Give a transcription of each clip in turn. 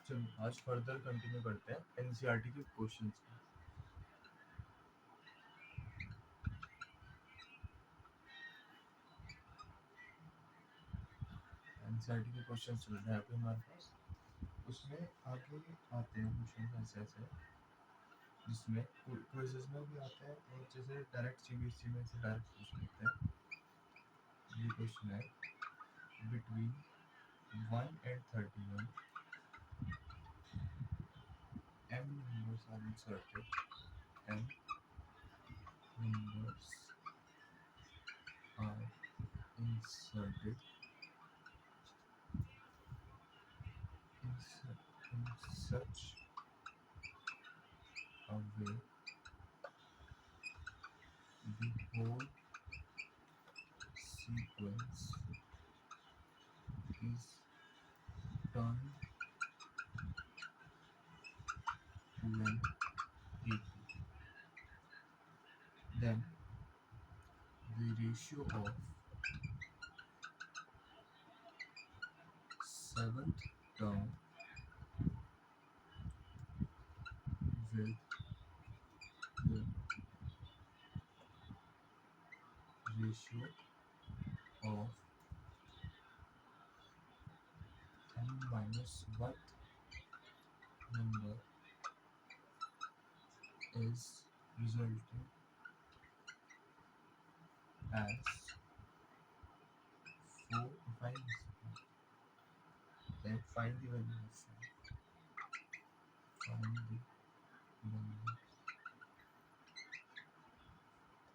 चलो आज further continue करते हैं एनसीईआरटी के क्वेश्चंस को। एनसीईआरटी के क्वेश्चंस चल रहे हैं अभी हमारे पास। उसमें आगे आते हैं क्वेश्चन ऐसे ऐसे, जिसमें क्विज़ेस में भी आते हैं और जैसे डायरेक्ट सीबीएसई में से डायरेक्ट पूछ लेते हैं। ये क्वेश्चन है between 1 and 31 m numbers are inserted. M numbers are inserted in such a way the whole sequence is turned to an AP. Then the ratio of seventh term with the ratio of m minus 1 number is resulted as 4. Find the value of find the value.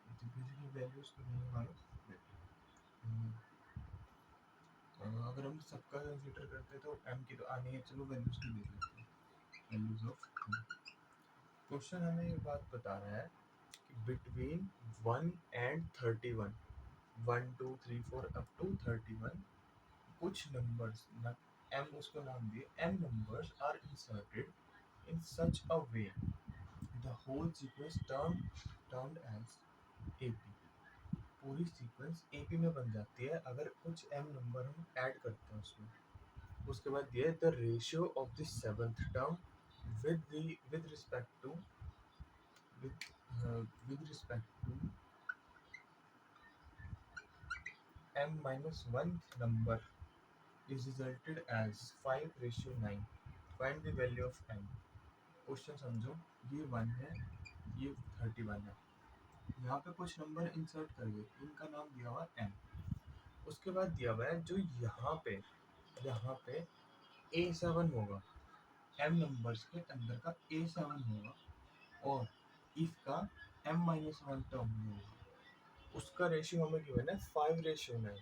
तो basically values तो नहीं मालूम। अगर हम सबका consider करते हैं तो m की तो आनी है। चलो वैल्यूज की देख लेते हैं। वैल्यूज ऑफ क्वेश्चन हमें ये बात बता रहा है कि बिटवीन 1 and 31 1 2 3 4 अप टू 31 कुछ नंबर्स m उसको नाम दिए m numbers are inserted in such a way the whole sequence termed as AP। पूरी सीक्वेंस AP में बन जाती है अगर कुछ m नंबर हम ऐड करते हैं उसमें। उसके बाद दिया है the ratio of the seventh term with respect to with respect to m minus 1 number is resulted as 5:9। find the value of m। Question समझो, ये 1 है, ये 31 है, यहाँ पे कुछ नंबर इंसर्ट करिए, इनका नाम दिया हुआ m। उसके बाद दिया हुआ है जो यहाँ पे a7 होगा, m नंबर्स के अंदर का a7 होगा और इसका m-1 टर्म होगा, उसका रेशियो हमें गिवन है 5:9।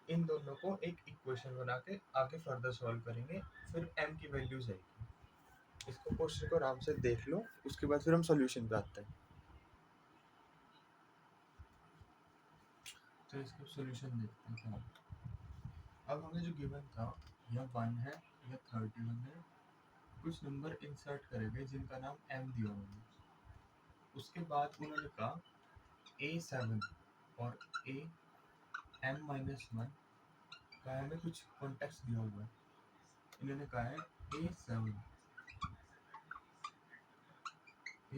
इन दोनों को एक इक्वेशन बना के आगे फर्दर सॉल्व करेंगे, फिर m की वैल्यूज आएगी। इसको क्वेश्चन को आराम से देख लो, उसके बाद फिर हम सॉल्यूशन पे आते हैं। तो इसका सॉल्यूशन देखते हैं क्या। अब हमें जो गिवन था यह 1 है, यह 31 है, कुछ नंबर इंसर्ट करेंगे जिनका नाम m दिया होगा। उसके बाद उन्होंने कहा a7 और m-1 का हमें कुछ कॉन्टेक्स्ट दिया हुआ है। इन्होंने कहा है a7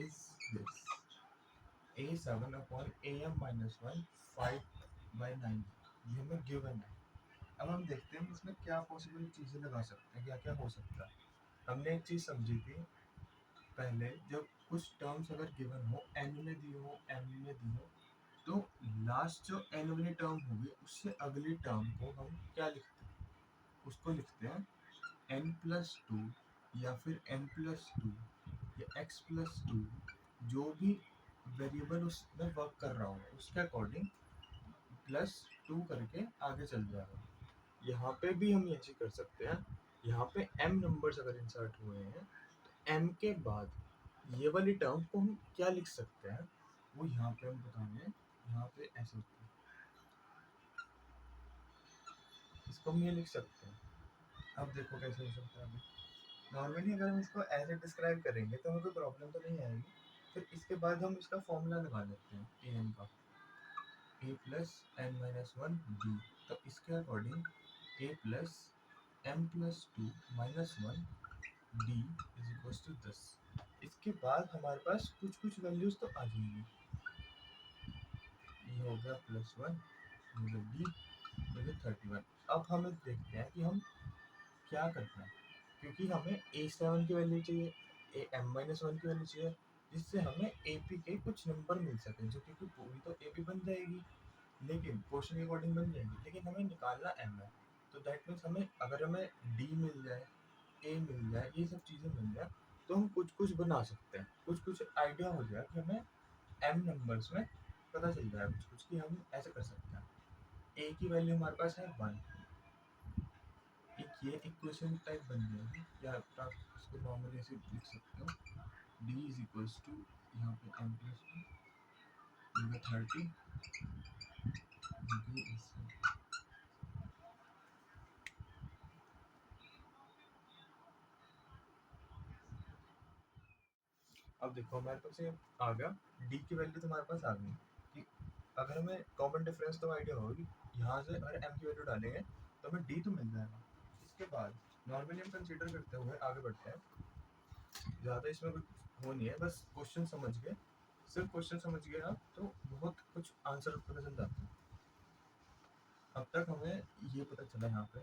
is this a7 upon am-1 5/9, ये हमें गिवन है। अब हम देखते हैं इसमें क्या पॉसिबल चीज़ें लगा सकते हैं, क्या क्या हो सकता है। हमने एक चीज़ समझी थी पहले, जब कुछ टर्म्स अगर गिवन हो, n में दी हो, m में दी हो, तो लास्ट जो n वाली टर्म होगी उससे अगली टर्म को हम क्या लिखते हैं, उसको लिखते हैं n+2 या फिर m+2 या x+2, जो भी वेरिएबल उसमें वर्क कर रहा हो उसके अकॉर्डिंग +2 करके आगे चल जाएगा। यहाँ पे भी हम ये चीज़ कर सकते हैं, यहाँ पे m नंबर्स अगर इंसर्ट हुए हैं तो m के बाद ये वाली टर्म को हम क्या लिख सकते हैं, वो यहाँ पे हम बताएंगे। यहाँ पे ऐसे होता है, इसको हम ये लिख सकते हैं। अब देखो कैसे हो सकता है। अभी नॉर्मली अगर हम इसको ऐसे डिस्क्राइब करेंगे तो हमें कोई प्रॉब्लम तो नहीं आएगी। फिर इसके बाद हम इसका फॉर्मूला लगा लेते हैं ए एन का, a प्लस n-1 b। तो इसके according a plus m+2 -1 D is equal to 10। इसके बाद हमारे पास कुछ कुछ वैल्यूज तो आ जाएंगी। ये हो गया +1, ये हो गया डी, ये हो गया 31। अब हमें देखते हैं कि हम क्या करना है, क्योंकि हमें A7 की वैल्यू चाहिए, M-1 की वैल्यू चाहिए, जिससे हमें AP के कुछ नंबर मिल सके, जो कि पूरी तो AP बन जाएगी, लेकिन क्वेश्चन के अकॉर्डिंग बन जाएगी, लेकिन हमें निकालना M है। तो दैट मीन्स हमें अगर हमें D मिल जाए, A मिल जाए, ये सब चीज़ें मिल जाए, तो हम कुछ कुछ बना सकते हैं, कुछ कुछ आइडिया हो जाए कि हमें M नंबर्स में पता चल जाए कुछ कुछ कि हम ऐसे कर सकते हैं। A की वैल्यू हमारे पास है 1, एक ये इक्वेशन टाइप बन जाएगी, या आप इसको नॉर्मली ऐसे लिख सकते हो, d इज इक्वल्स टू यहाँ पे M+1 30 अब देखो हमारे पास ये आ गया, d की वैल्यू तुम्हारे पास आ गई कि अगर हमें कॉमन डिफरेंस तो आइडिया होगी, यहाँ से अगर m की वैल्यू डालेंगे तो हमें d तो मिल जाएगा। इसके बाद नॉर्मली हम कंसीडर करते हुए आगे बढ़ते हैं, ज़्यादा इसमें कुछ वो नहीं है, बस क्वेश्चन समझ गए, सिर्फ क्वेश्चन समझ गए आप तो बहुत कुछ आंसर पता चल जाता है। अब तक हमें ये पता चला यहाँ पे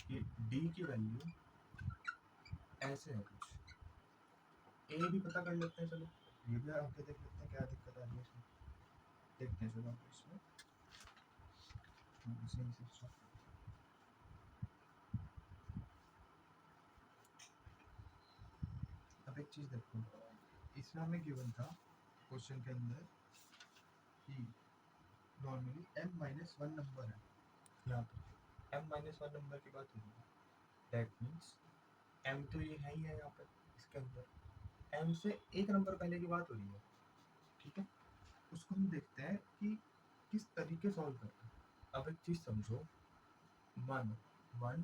कि d की वैल्यू ऐसे है कुछ, a भी पता कर लेते हैं, चलो ये भी आगे देख लेते हैं क्या दिक्कत आ रही है इसमें, देखते हैं चलो इसमें इसी से। अब एक चीज़ देखो, इसमें हमें गिवन था क्वेश्चन के अंदर कि नॉर्मली M-1 नंबर है, यहाँ पे M-1 नंबर की बात हो रही है, दैट मीन्स M तो ये है ही है यहाँ पे, इसके अंदर M से एक नंबर पहले की बात हो रही है, ठीक है। उसको हम देखते हैं कि किस तरीके सॉल्व करते हैं। अब एक चीज़ समझो, 1 1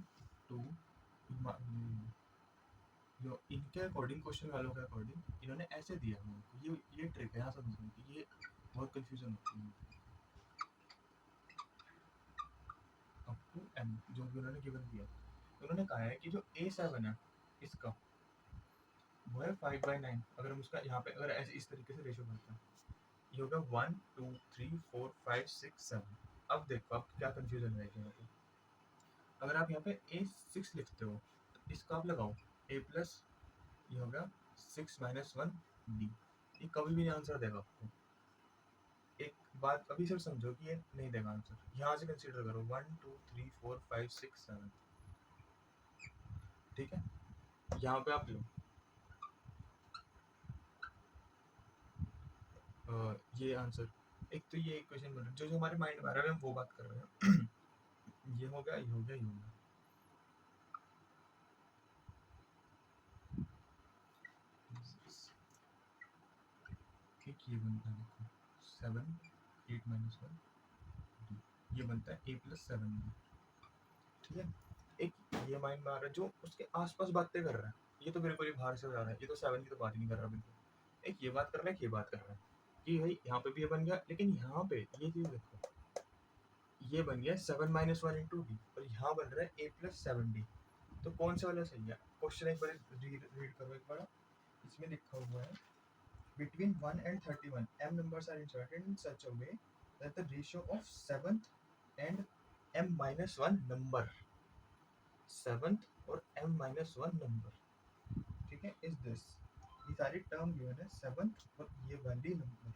2 जो इनके अकॉर्डिंग, क्वेश्चन वालों के अकॉर्डिंग इन्होंने ऐसे दिया है हमको, ये ट्रिक है यहाँ समझने की, ये बहुत कंफ्यूजन होती है आपको। एम जो भी उन्होंने गिवन दिया, उन्होंने कहा है कि जो A7 है इसका वो है 5/9। अगर हम उसका यहाँ पे अगर ऐसे इस तरीके से रेशो करते हैं, ये होगा 1 2 3 4 5 6 7। अब देखो आप क्या कंफ्यूजन रहेगी यहाँ पे, अगर आप यहाँ पे A6 लिखते हो तो इसका आप लगाओ A+, ये होगा 6 - 1 D, ये कभी भी नहीं आंसर देगा आपको। एक बात अभी सिर्फ समझो कि ये नहीं देगा आंसर, यहाँ से कंसीडर करो 1 2 3 4 5 6 7, ठीक है। यहाँ पे आप लो ये आंसर, एक तो ये इक्वेशन बन रहा है, जो जो हमारे माइंड में आ रहा है हम वो बात कर रहे हैं। ये हो गया, ये हो गया, ये हो गया, ठीक। ये बनता है देखो 7 8 - 1 D, ये बनता है A+7 D, ठीक है। एक ये माइंड में आ रहा है जो उसके आसपास बातें कर रहा है, ये तो बिल्कुल ही बाहर से जा रहा है, ये तो 7 की तो बात ही नहीं कर रहा बिल्कुल। एक ये बात कर रहा है, एक ये बात कर रहा है कि भाई यहाँ पे भी ये बन गया, लेकिन यहाँ पे ये चीज़ देखो, ये बन गया 7 - 1 इंटू डी, और यहाँ बन रहा है A+7D। तो कौन सा वाला सही है? क्वेश्चन एक बार रीड करो एक बार। इसमें लिखा हुआ है between 1 and 31 m numbers are inserted in such a way that the ratio of seventh and m-1 number, seventh और m-1 नंबर, ठीक है, इज दिस, ये सारी टर्म गिवन है, सेवंथ और ये वाली नंबर,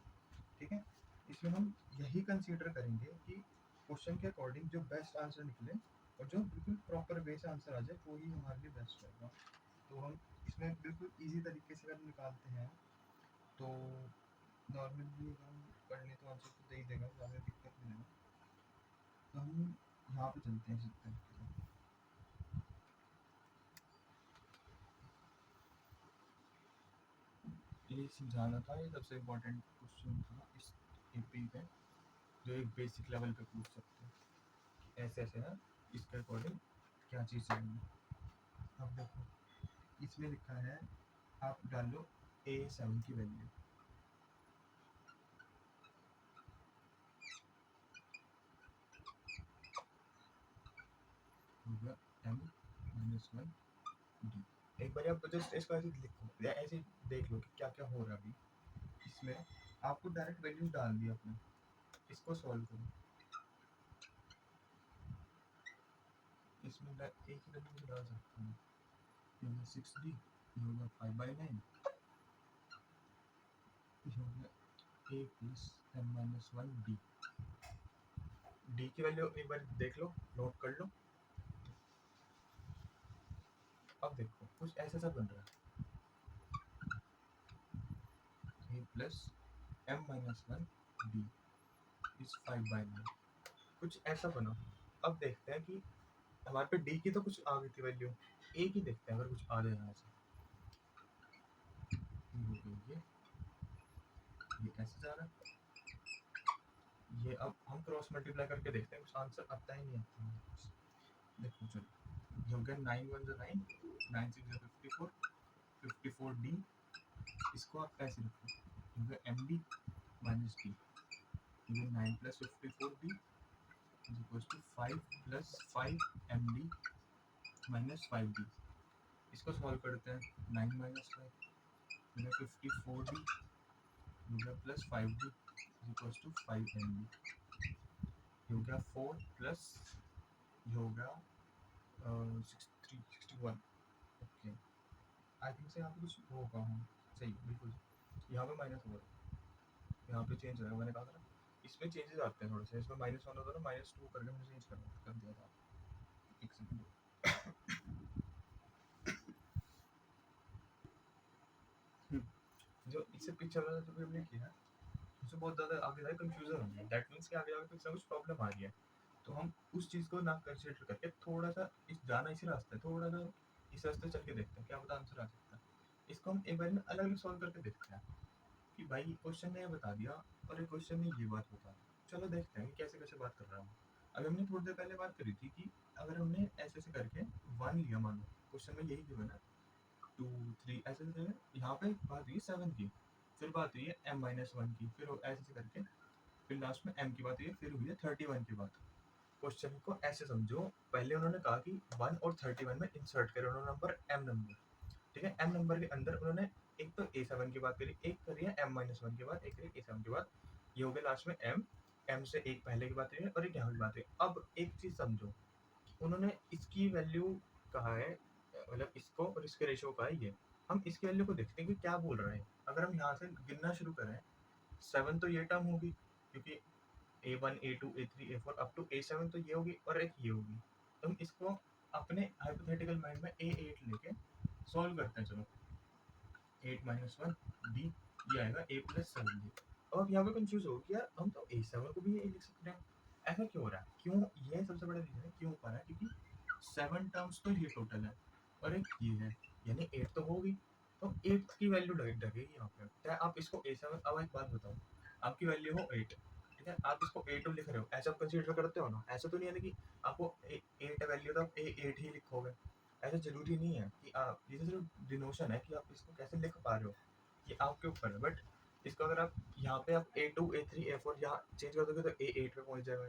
ठीक है। इसमें हम यही कंसीडर करेंगे कि क्वेश्चन के अकॉर्डिंग जो बेस्ट आंसर निकले और जो बिल्कुल प्रॉपर वे से आंसर आ जाए वो ही हमारे लिए बेस्ट रहेगा। तो हम इसमें बिल्कुल इजी तरीके से अगर निकालते हैं तो नॉर्मली हम पढ़ लें तो आंसर तो दे ही देगा, ज़्यादा दिक्कत नहीं देगा। तो हम यहाँ पे चलते हैं इसी तरीके से। ये समझाना था, ये सबसे इम्पोर्टेंट क्वेश्चन था इस एपी पे, जो एक बेसिक लेवल पे पूछ सकते हैं कि ऐसे ऐसे है, इसके अकॉर्डिंग क्या चीज़ चाहिए। अब देखो इसमें लिखा है, आप डालो A7 की वैल्यू, होगा M-1 D, एक बार आप जस्ट इसको ऐसे लिखो या ऐसे देख लो कि क्या क्या हो रहा है अभी इसमें। आपको डायरेक्ट वैल्यू डाल दी आपने, इसको सॉल्व करो। इसमें एक ही वैल्यू डाल सकते हैं, ये होगा 6d, ये होगा 5/9, ये होगा a plus m minus 1d। d की वैल्यू एक बार देख लो, नोट कर लो। अब देखो कुछ ऐसा सा बन रहा है, a plus m minus 1d is 5/9, कुछ ऐसा बना। अब देखते हैं कि हमारे पे d की तो कुछ आ गई थी वैल्यू, a की देखते हैं अगर कुछ आ जाए यहाँ से। ये हो गई ये ऐसे जा रहा है, ये अब हम क्रॉस मल्टीप्लाई करके देखते हैं, कुछ आंसर आता ही नहीं आता है। देखो चलो, ये हो गया 9 1 9, 9 6 54, 54d, इसको आप ऐसे रखो, ये हो गया md माइनस d, ये 9 plus 54d is equal to 5 plus 5md minus 5d। इसको सॉल्व करते हैं, 9 माइनस 5 हो गया 54d, हो गया plus 5d is equal to 5md, ये हो गया 4 प्लस, ये हो गया 63 61। ओके, आई थिंक से यहाँ पे कुछ होगा, हाँ सही बिल्कुल, यहाँ पे माइनस होगा, यहाँ पे चेंज होगा, मैंने कहा था ना इसमें चेंजेस आते हैं थोड़े से, इसमें -1 होता था, -2 करके मैंने चेंज कर दिया था। एक सेकंड, जो इससे पीछे वाला जो भी हमने किया है उससे बहुत ज़्यादा आगे जाके कंफ्यूजन हो गया, दैट मीन्स कि आगे जाके कुछ ना कुछ प्रॉब्लम आ रही है। तो हम उस चीज़ को ना कंसिडर करके थोड़ा सा इस जाना इसी रास्ते है, थोड़ा सा इस रास्ते चल के देखते हैं क्या पता आंसर आ सकता है। इसको हम एक बार में अलग अलग सॉल्व करके देखते हैं कि भाई क्वेश्चन ने ये बता दिया और एक क्वेश्चन ने ये बात बता दी, चलो देखते हैं कि कैसे कैसे बात कर रहा हूँ। अभी हमने थोड़ी देर पहले बात करी थी कि अगर हमने ऐसे ऐसे करके 1 लिया, मान लो क्वेश्चन में यही गिवन है 2 3 ऐसे ऐसे, यहाँ पे बात हुई 7 की, फिर बात हुई है m-1 की, फिर ऐसे ऐसे करके फिर लास्ट में m की बात हुई है, फिर हुई है 31 की बात। क्वेश्चन को ऐसे समझो, पहले उन्होंने कहा कि 1 और 31 में इंसर्ट करें उन्होंने नंबर m नंबर, ठीक है। m नंबर के अंदर उन्होंने एक तो a7 की बात करी, एक करी है m-1 की बात, एक करी a7 की बात, ये हो गया लास्ट में m से एक पहले की बात हुई है और एक यहाँ की बात हुई। अब एक चीज समझो, उन्होंने इसकी वैल्यू कहा है, मतलब इसको और इसके रेशियो का है ये, हम इसकी वैल्यू को देखते हैं कि क्या बोल रहा है। अगर हम यहाँ से गिनना शुरू करें, 7 तो ये टर्म होगी क्योंकि a1 a2 a3 a4 up to a7 तो ये होगी और एक ये होगी। तो हम इसको अपने हाइपोथेटिकल माइंड में a8 लेके सॉल्व करते हैं। चलो 8 माइनस 1 d, ये आएगा a प्लस 7d। अब आप यहाँ पे कंफ्यूज हो गया, हम तो a7 को भी ये लिख सकते हैं, ऐसा क्यों हो रहा है, क्यों, ये सबसे बड़ा रीजन है क्यों हो पा रहा है, क्योंकि 7 टर्म्स तो ये टोटल है और एक ये है, यानी 8 तो होगी, तो 8 की वैल्यू लगेगी यहाँ पे। क्या आप इसको a7, अब एक बात बताओ, आपकी वैल्यू हो 8, ठीक है, आप इसको a2 लिख रहे हो, ऐसा आप कंसीडर करते हो ना, ऐसा तो नहीं है कि आपको 8 वैल्यू तो आप a8 ही लिखोगे, ऐसा जरूरी नहीं है कि आप, ये तो सिर्फ डिनोशन है कि आप इसको कैसे लिख पा रहे हो, ये आपके ऊपर है। बट इसको अगर आप यहाँ पे आप a2 a3 a4 यहाँ चेंज कर दोगे तो a8 पे पहुंच जाएगा,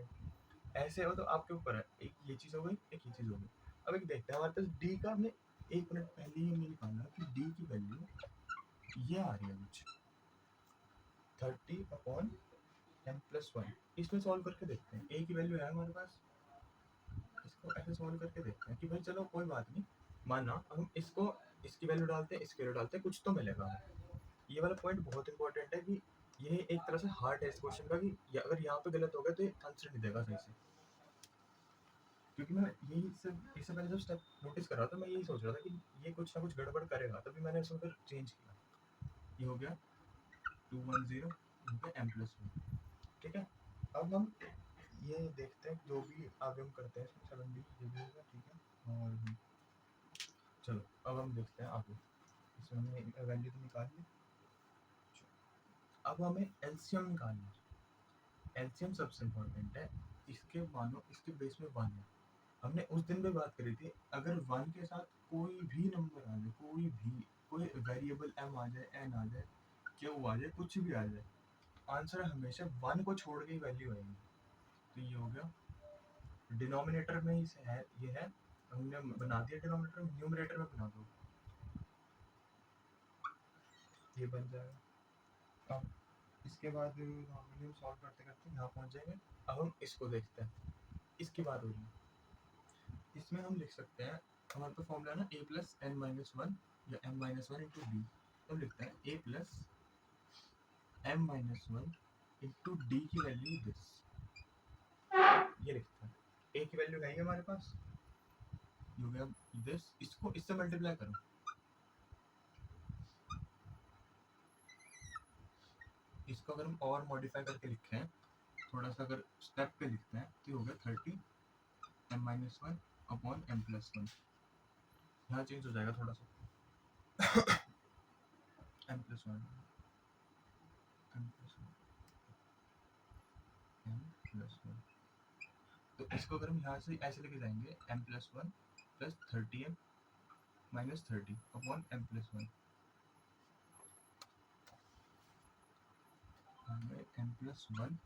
ऐसे हो तो आपके ऊपर है। एक ये चीज़ हो गई, एक ये चीज़ हो गई। अब एक देखते हैं हमारे पास डी का, हमने 1 मिनट पहले ही हमने निकाला कि डी की वैल्यू ये आ रही है कुछ 30/m+1। इसमें सॉल्व करके देखते हैं, ए की वैल्यू है हमारे पास, इसको ऐसे सॉल्व करके देखते हैं कि भाई चलो कोई बात नहीं, माना हम इसको, इसकी वैल्यू डालते हैं, इसकी वैल्यू डालते हैं, कुछ तो मिलेगा हमें। ये वाला पॉइंट बहुत इंपॉर्टेंट है कि ये एक तरह से हार्ड है इस क्वेश्चन का, कि अगर यहाँ पे गलत हो गया तो ये आंसर नहीं देगा सही से। क्योंकि मैं यही सिर्फ इससे पहले जब स्टेप नोटिस कर रहा था, मैं यही सोच रहा था कि ये कुछ ना कुछ गड़बड़ करेगा, तभी मैंने इसको फिर चेंज किया। ये हो गया 210, हो गया m+1, ठीक है। अब हम ये देखते हैं जो भी आगे हम करते हैं इसमें 7d ये भी होगा, ठीक है। और चलो अब हम देखते हैं आगे, इसमें हमने वैल्यू तो निकाल ली, अब हमें एलसीएम निकालना है। एलसीएम सबसे इम्पोर्टेंट है, इसके मानो इसके बेस में 1 है। हमने उस दिन भी बात करी थी, अगर 1 के साथ कोई भी नंबर आ जाए, कोई भी, कोई वेरिएबल m आ जाए, n आ जाए, q आ जाए, कुछ भी आ जाए, आंसर हमेशा 1 को छोड़ के ही वैल्यू आएगी। तो ये हो गया डिनोमिनेटर में इसे है, ये है, हमने बना दिया डिनोमिनेटर में, न्यूमरेटर में बना दो, ये बन जाएगा। अब इसके बाद नॉर्मली हम सॉल्व करते करते यहाँ पहुँच जाएंगे। अब हम इसको देखते हैं, इसकी बात हो रही है। इसमें हम लिख सकते हैं, हमारे पास फॉर्मूला है ना a plus n minus one या m minus one into D. तो हम लिखते हैं a plus m minus one into D की वैल्यू दिस, ये लिखते हैं। a की वैल्यू है हमारे पास, ये हो गया दिस, इसको इससे मल्टीप्लाई करो। इसको अगर हम और मॉडिफाई करके लिखें, थोड़ा सा अगर स्टेप पे लिखते हैं, तो हो गया 30 m minus one upon m plus one. यहाँ चेंज हो जाएगा थोड़ा सा m plus one, m plus one, m plus one. तो इसको अगर हम यहाँ से ऐसे लेके जाएंगे, m plus one plus 30m minus 30 upon m plus one, m plus one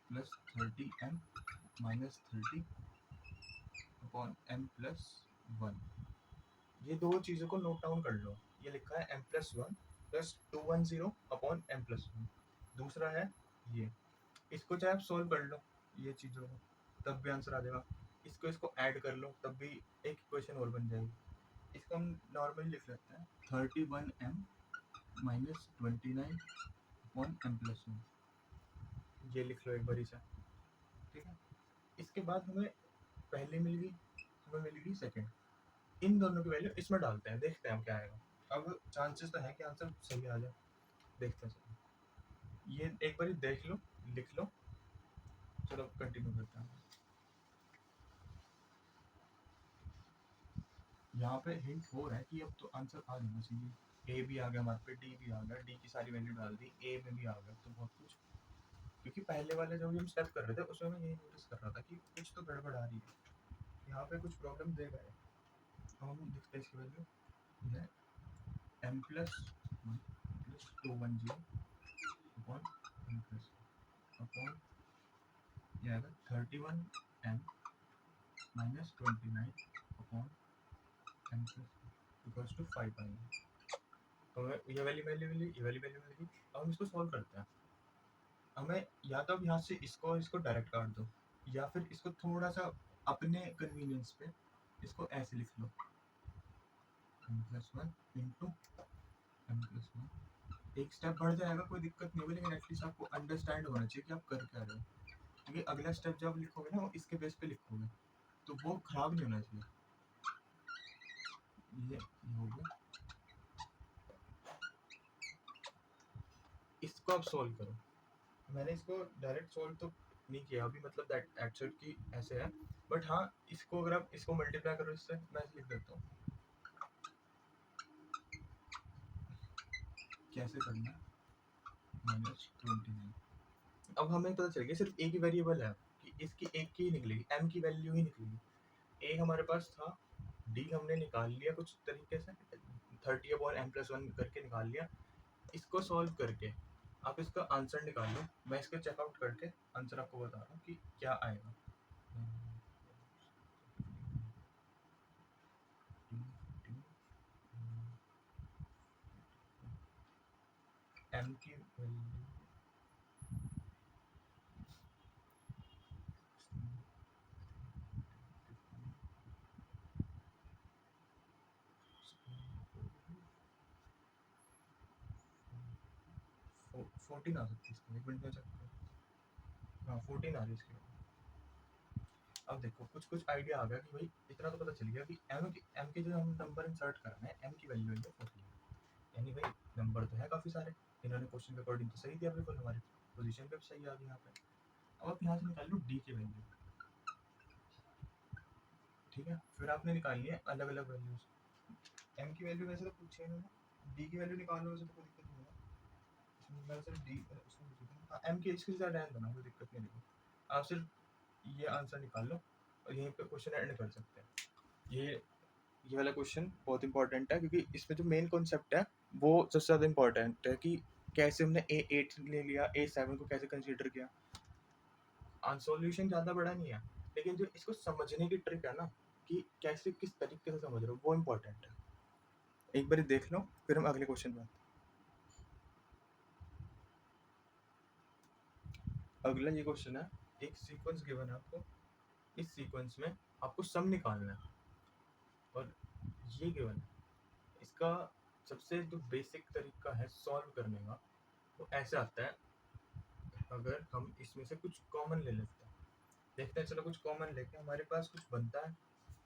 plus 30m minus 30 upon m plus one. ये दो चीज़ों को नोट डाउन कर लो। ये लिखा है m plus one plus 210 upon m plus one. दूसरा है ये, इसको चाहे आप सोल्व कर लो ये चीज़ों को, तब भी आंसर आ जाएगा। इसको ऐड कर लो, तब भी एक इक्वेशन और बन जाएगी। इसको हम नॉर्मली लिख लेते हैं 31m minus 29 upon m plus one, ये लिख लो एक बारी से, ठीक है। इसके बाद हमें पहले मिल गई, हमें मिल गई सेकेंड। इन दोनों की वैल्यू इसमें डालते हैं, देखते हैं हम क्या आएगा। अब चांसेस तो है कि आंसर सही आ जाए, देखते हैं। ये एक बार देख लो, लिख लो। चलो कंटिन्यू करते हैं। यहाँ पे हिंट हो रहा है कि अब तो आंसर आ जाना चाहिए। ए भी आ गया हमारे पे, डी भी आ गया, डी की सारी वैल्यू डाल दी, ए में भी आ गया, तो बहुत कुछ। क्योंकि पहले वाले जब हम स्टेप कर रहे थे उसमें मैं यही नोटिस कर रहा था कि कुछ तो गड़बड़ आ रही है, यहाँ पे कुछ प्रॉब्लम देगा है। अब हम देखते हैं इसकी वैल्यू, ये m plus one plus 210 upon m plus upon, ये आएगा 31m minus 29 upon m plus equals to 5 आएंगे। तो ये वाली वैल्यू मिली, ये वाली वैल्यू मिली। अब हम इसको सॉल्व करते हैं। हमें या तो अब यहाँ से इसको डायरेक्ट काट दो, या फिर इसको थोड़ा सा अपने कन्वीनियंस पे इसको ऐसे लिख लो, m plus one into m plus one. एक स्टेप बढ़ जाएगा, कोई दिक्कत नहीं होगी, लेकिन एटलीस्ट आपको अंडरस्टैंड होना चाहिए कि आप कर क्या रहे हो। क्योंकि अगला स्टेप जब लिखोगे ना, वो इसके बेस पे लिखोगे, तो वो खराब नहीं होना चाहिए। ये हो गया, इसको आप सोल्व करो। मैंने इसको डायरेक्ट सोल्व तो नहीं किया अभी, मतलब दैट एक्चुअल की ऐसे है, बट हाँ इसको अगर आप इसको मल्टीप्लाई करो इससे, मैं लिख देता हूँ कैसे करना है, माइनस 29। अब हमें पता चल गया सिर्फ एक ही वेरिएबल है कि इसकी एक की ही निकलेगी, m की वैल्यू ही निकलेगी। a हमारे पास था, d हमने निकाल लिया कुछ तरीके से, 30 अपॉन m प्लस वन करके निकाल लिया। इसको सॉल्व करके आप इसका आंसर निकाल लो, मैं इसको चेकआउट करके आंसर आपको बता रहा हूँ कि क्या आएगा। m की वैल्यू 14 आ सकती है इसकी, एक मिनट में चेक करो। हाँ 14 आ रही है इसकी। अब देखो कुछ कुछ आइडिया आ गया कि भाई इतना तो पता चल गया कि m के जो हम नंबर इंसर्ट कर रहे हैं, m की वैल्यू है 14, यानी भाई नंबर तो है काफ़ी सारे। इन्होंने क्वेश्चन के अकॉर्डिंग तो सही दिया, बिल्कुल हमारी पोजीशन पे भी सही आ गई यहाँ पे। अब आप यहाँ से निकाल लो d की वैल्यू, ठीक है। फिर आपने निकालनी है अलग अलग वैल्यूज। m की वैल्यू वैसे तो पूछी है इन्होंने, d की वैल्यू निकालने वैसे तो कोई दिक्कत नहीं है। मैं सिर्फ d उसमें m की इसकी ज़्यादा रहने देना, कोई दिक्कत नहीं है। आप सिर्फ ये आंसर निकाल लो और यहीं पे क्वेश्चन एंड कर सकते हैं। ये वाला क्वेश्चन बहुत इंपॉर्टेंट है, क्योंकि इसमें जो मेन कॉन्सेप्ट है वो सबसे ज़्यादा इंपॉर्टेंट है कि कैसे हमने A8 ले लिया, A7 को कैसे कंसीडर किया। सॉल्यूशन ज़्यादा बड़ा नहीं है, लेकिन जो इसको समझने की ट्रिक है ना, कि कैसे किस तरीके से समझ रहे हो, वो इम्पोर्टेंट है। एक बार देख लो, फिर हम अगले क्वेश्चन में आते हैं। अगला ये क्वेश्चन है, एक सीक्वेंस गिवन है आपको, इस सीक्वेंस में आपको सम निकालना है और ये गिवन है। इसका सबसे जो बेसिक तरीका है सॉल्व करने का वो ऐसे आता है, अगर हम इसमें से कुछ कॉमन ले लेते हैं, देखते हैं, चलो कुछ कॉमन लेके हमारे पास कुछ बनता है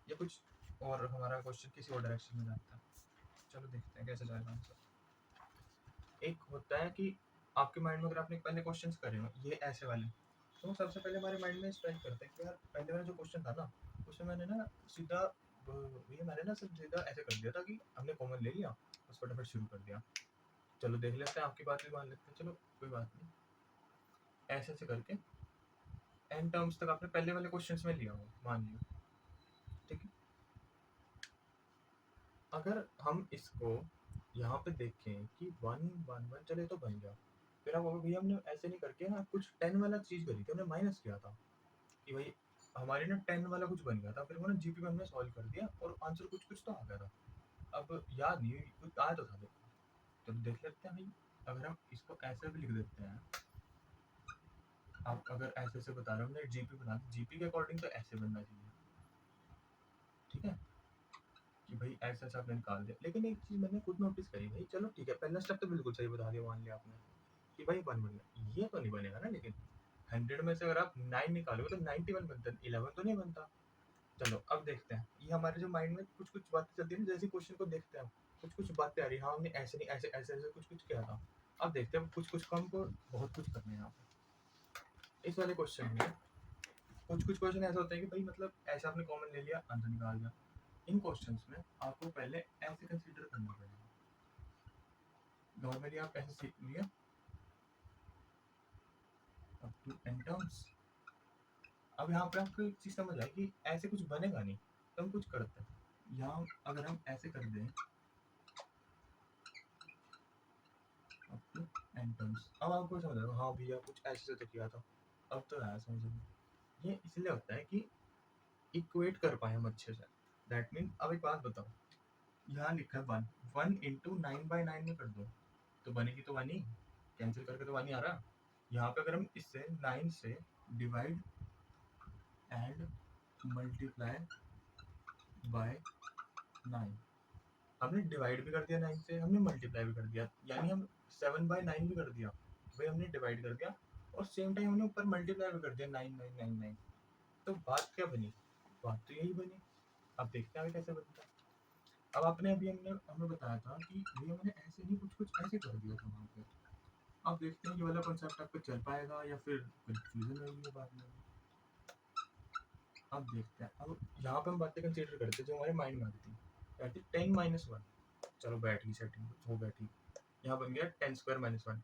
या कुछ और हमारा क्वेश्चन किसी और डायरेक्शन में जाता है। चलो देखते हैं कैसे जाएगा आंसर। एक होता है कि आपके माइंड में अगर आपने पहले क्वेश्चंस करे हो ये ऐसे वाले, तो सबसे पहले हमारे माइंड में स्ट्राइक करते हैं कि यार पहले वाला जो क्वेश्चन था ना उसमें मैंने ना सीधा ये मैंने ना सिर्फ सीधा ऐसे कर दिया था कि हमने कॉमन ले लिया बस फटाफट शुरू कर दिया। चलो देख लेते हैं, आपकी बात भी मान लेते हैं, चलो कोई बात नहीं। ऐसे ऐसे करके एन टर्म्स तक आपने पहले वाले क्वेश्चंस में लिया हो, मान लिया, ठीक है। अगर हम इसको यहाँ पे देखें कि 1 1 1, चले तो बन गया, फिर अब भैया हमने ऐसे नहीं करके ना कुछ 10 वाला चीज़ करी थी, हमने माइनस किया था कि भाई हमारी ना 10 वाला कुछ बन गया था, फिर वो ना जीपी में हमने सॉल्व कर दिया और आंसर कुछ कुछ तो आ गया था। अब याद नहीं कुछ आया तो था, देखो तो देख लेते हैं भाई। अगर हम इसको ऐसे भी लिख देते हैं, आप अगर ऐसे ऐसे बता रहे हो हमने जीपी बना दी, जीपी के अकॉर्डिंग तो ऐसे बनना चाहिए, ठीक है, कि भाई ऐसा ऐसा आपने निकाल दिया। लेकिन एक चीज़ मैंने खुद नोटिस करी भाई, चलो ठीक है पहला स्टेप तो बिल्कुल सही बता दिया, मान लिया आपने कि भाई 1 बन गया, ये तो नहीं बनेगा ना, लेकिन 100 में से अगर आप 9 निकालोगे तो 91 बनता है, 11 तो नहीं बनता। चलो अब देखते हैं, ये हमारे जो माइंड में कुछ कुछ बातें चलती है ना, जैसे क्वेश्चन को देखते हैं कुछ कुछ बातें आ रही है, हाँ हमने ऐसे नहीं ऐसे ऐसे ऐसे कुछ कुछ किया था। अब देखते हैं कुछ कुछ कम को बहुत कुछ करना है यहाँ पे। इस वाले क्वेश्चन में कुछ कुछ क्वेश्चन ऐसे होते हैं कि भाई मतलब ऐसे आपने कॉमन ले लिया आंसर निकाल दिया। इन क्वेश्चंस में आपको पहले ऐसे कंसीडर करना पड़ेगा, नॉर्मली आप ऐसे सीख लिया अप टू n टर्म्स। अब यहाँ पे आपको एक चीज समझ आए कि ऐसे कुछ बनेगा नहीं, तो हम कुछ करते हैं, यहाँ अगर हम ऐसे कर दें अप टू n टर्म्स, अब आपको समझ आएगा हाँ भैया कुछ ऐसे से तो किया था, अब तो आया समझ में। ये इसलिए होता है कि इक्वेट कर पाए हम अच्छे से। दैट मीन अब एक बात बताओ, यहाँ लिखा है 1 1 इंटू 9/9 में कर दो तो बनेगी तो 1 ही, कैंसिल करके तो 1 ही आ रहा। यहाँ पे अगर हम इससे 9 से डिवाइड एंड मल्टीप्लाई बाय 9, हमने डिवाइड भी कर दिया 9 से, हमने मल्टीप्लाई भी कर दिया, यानी हम 7/9 भी कर दिया, भाई हमने डिवाइड कर दिया और सेम टाइम हमने ऊपर मल्टीप्लाई भी कर दिया 9 9 9 9। तो बात क्या बनी, बात तो यही बनी। अब देखते हैं आगे कैसे बनता है। अब आपने अभी हमने हमें बताया था कि भैया मैंने ऐसे नहीं कुछ कुछ ऐसे कर दिया था वहाँ पे। अब देखते हैं ये वाला कॉन्सेप्ट आपको चल पाएगा या फिर कंफ्यूजन होगी बाद में। अब देखते हैं, अब यहाँ पे हम बातें कंसीडर करते हैं जो हमारे माइंड में आती थी, कहते 10 - 1, चलो बैठ गई सेटिंग हो बैठी, यहाँ बन गया 10² - 1,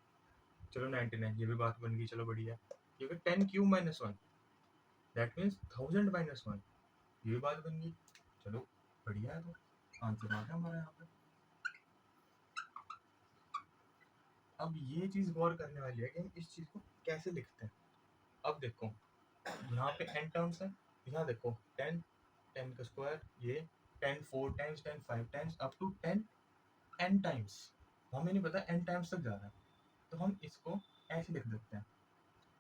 चलो 99, ये भी बात बन गई, चलो बढ़िया। ये 10³ - 1, दैट मीन्स 1000 - 1, ये भी बात बन गई, चलो बढ़िया है, तो आंसर आ गया हमारा यहाँ पे। अब ये चीज़ गौर करने वाली है कि हम इस चीज़ को कैसे लिखते हैं। अब देखो यहाँ पे n टर्म्स है, यहाँ देखो 10 10 का स्क्वायर, ये 10 4 times 10 5 times up to 10 n times, हमें नहीं पता n टाइम्स तक जा रहा है, तो हम इसको ऐसे लिख देते हैं।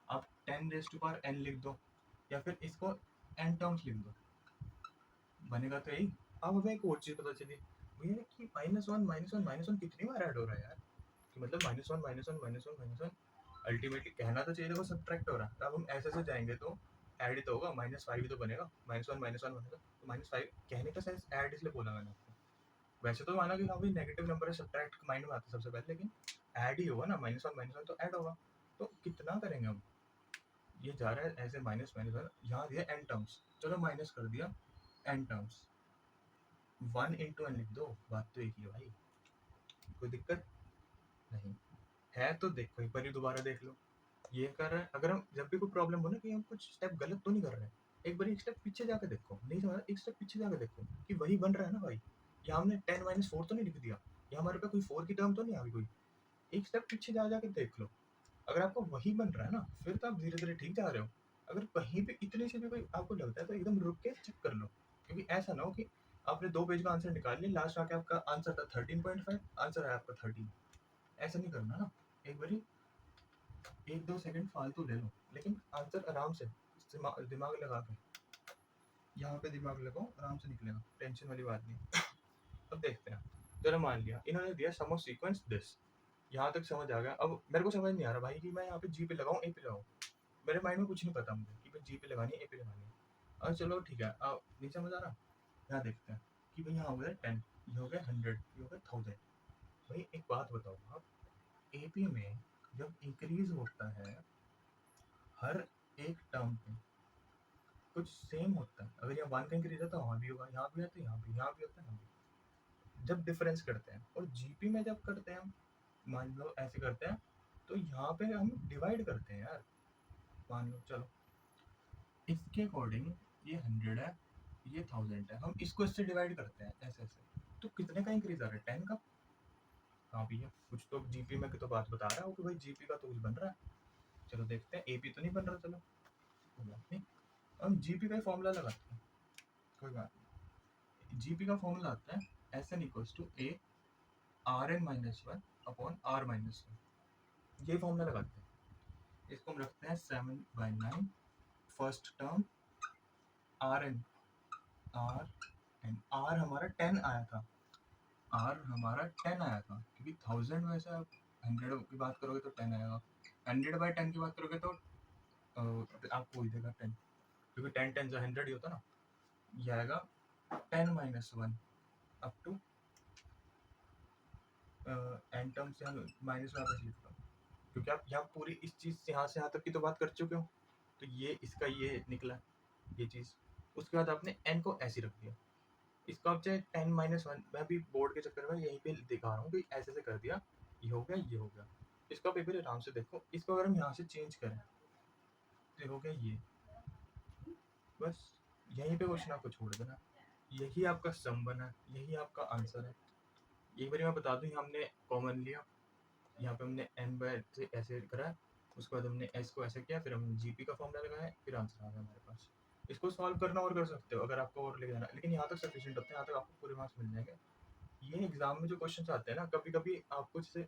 आप 10⁻n लिख दो या फिर इसको n टर्म्स लिख दो, बनेगा तो यही। अब हमें एक और चीज़ पता चली भैया कि -1 कितनी बार ऐड हो रहा है यार, कि मतलब -1 अल्टीमेटली कहना तो चाहिए देखो सब्ट्रैक्ट हो रहा है। अब हम ऐसे से जाएंगे तो ऐड ही तो होगा, -5 ही तो बनेगा, -1 बनेगा, तो -5 कहने का सेंस ऐड इसलिए बोला मैंने आपको। वैसे तो माना कि हाँ भाई नेगेटिव नंबर है, सब्ट्रैक्ट माइंड में आता है सबसे पहले, लेकिन ऐड ही होगा ना, -1 तो ऐड होगा। तो कितना करेंगे हम, ये जा रहा है ऐसे -1, यहाँ दिया n टर्म्स, चलो माइनस कर दिया n टर्म्स, 1 इंटू n लिख दो, बात तो एक ही है भाई, कोई दिक्कत नहीं है। तो देखो एक बार दोबारा देख लो, ये कर रहा है। अगर हम जब भी कोई प्रॉब्लम हो ना कि हम कुछ स्टेप गलत तो नहीं कर रहे हैं, एक बार एक स्टेप पीछे जाके देखो, नहीं समझ एक स्टेप पीछे जाके देखो कि वही बन रहा है ना भाई, यहाँ हमने 10 - 4 तो नहीं लिख दिया, या हमारे पे कोई 4 की टर्म तो नहीं आ गई कोई, एक स्टेप पीछे जा जाके देख लो। अगर आपको वही बन रहा है ना फिर तो आप धीरे धीरे ठीक जा रहे हो। अगर कहीं पे इतने से भी कोई आपको लगता है तो एकदम रुक के चेक कर लो, क्योंकि ऐसा ना हो कि आपने 2 पेज का आंसर निकाल लिया, लास्ट आके आपका आंसर था 13.5, आंसर है आपका 13। ऐसा नहीं करना ना, एक बारी 1 2 सेकंड फालतू ले लो, लेकिन आंसर आराम से दिमाग लगा के, यहाँ पे दिमाग लगाओ, आराम से निकलेगा, टेंशन वाली बात नहीं। अब देखते हैं, चलो मान लिया इन्होंने दिया सम ऑफ सीक्वेंस दिस, यहाँ तक समझ आ गया। अब मेरे को समझ नहीं आ रहा भाई कि मैं यहाँ पे जी पे लगाऊं ए पे लगाऊं, मेरे माइंड में कुछ नहीं पता मुझे कि भाई जी पे लगानी है ए पे लगानी है। अब चलो ठीक है, अब नहीं समझ आ रहा, यहाँ देखते हैं कि भाई यहाँ हो गया 10, ये हो गया 100, ये हो गया 1000। भाई एक बात बताओ आप, एपी में जब इंक्रीज होता है हर एक टर्म पे कुछ सेम होता है, अगर यहाँ 1 का इंक्रीज है तो वहाँ भी होगा, यहाँ भी है तो यहाँ भी, यहाँ भी होता है यहाँ भी, जब डिफरेंस करते हैं। और जीपी में जब करते हैं, मान लो ऐसे करते हैं, तो यहाँ पे हम डिवाइड करते हैं यार। मान लो चलो इसके अकॉर्डिंग ये 100 है, ये 1000 है, हम इसको इससे डिवाइड करते हैं ऐसे ऐसे, तो कितने का इंक्रीज आ रहा है, 10 का। हाँ भैया कुछ तो जीपी में तो बात बता रहा है कि भाई जीपी का तो कुछ बन रहा है। चलो देखते हैं, एपी तो नहीं बन रहा, चलो कोई बात नहीं, हम जीपी का फॉर्मूला लगाते हैं, कोई बात नहीं। जीपी का फॉर्मूला आता है S N equals to A R N minus one upon R minus one, ये फॉर्मूला लगाते हैं। इसको हम रखते हैं 7/9 first term R N, R हमारा 10 आया था, आर हमारा 10 आया था, क्योंकि 1000 में से आप 100 की बात करोगे तो 10 आएगा, 100/10 की बात करोगे तो आपको वही देगा 10, क्योंकि 10 10 से 100 ही होता ना। ये आएगा 10 minus one up to N term से हम माइनस वन वापस लिखता हूँ, क्योंकि आप यहाँ पूरी इस चीज़ से यहाँ तक की तो बात कर चुके हो, तो ये इसका ये निकला ये चीज़। उसके बाद आपने एन को ऐसे रख दिया, इसका आप चाहे 10 माइनस वन, मैं भी बोर्ड के चक्कर में यहीं पे दिखा रहा हूँ कि ऐसे ऐसे कर दिया, ये हो गया ये हो गया। इसका आप एक बार आराम से देखो, इसको अगर हम यहाँ से चेंज करें तो ये हो गया ये, बस यहीं पे क्वेश्चन आपको छोड़ देना, यही आपका सम बना, यही आपका आंसर है। एक बार मैं बता दूं, हमने कॉमन लिया, यहाँ पे हमने n बाय से ऐसे करा, उसके बाद हमने s को ऐसे किया, फिर हमने जीपी का फॉर्मूला लगाया, फिर आंसर आ गया हमारे पास। इसको सॉल्व करना और कर सकते हो अगर आपको और ले जाना, लेकिन यहाँ तक सफिशिएंट होता है, यहाँ तक आपको पूरे मार्क्स मिल जाएंगे। ये एग्जाम में जो क्वेश्चन आते हैं ना, कभी कभी आपको जैसे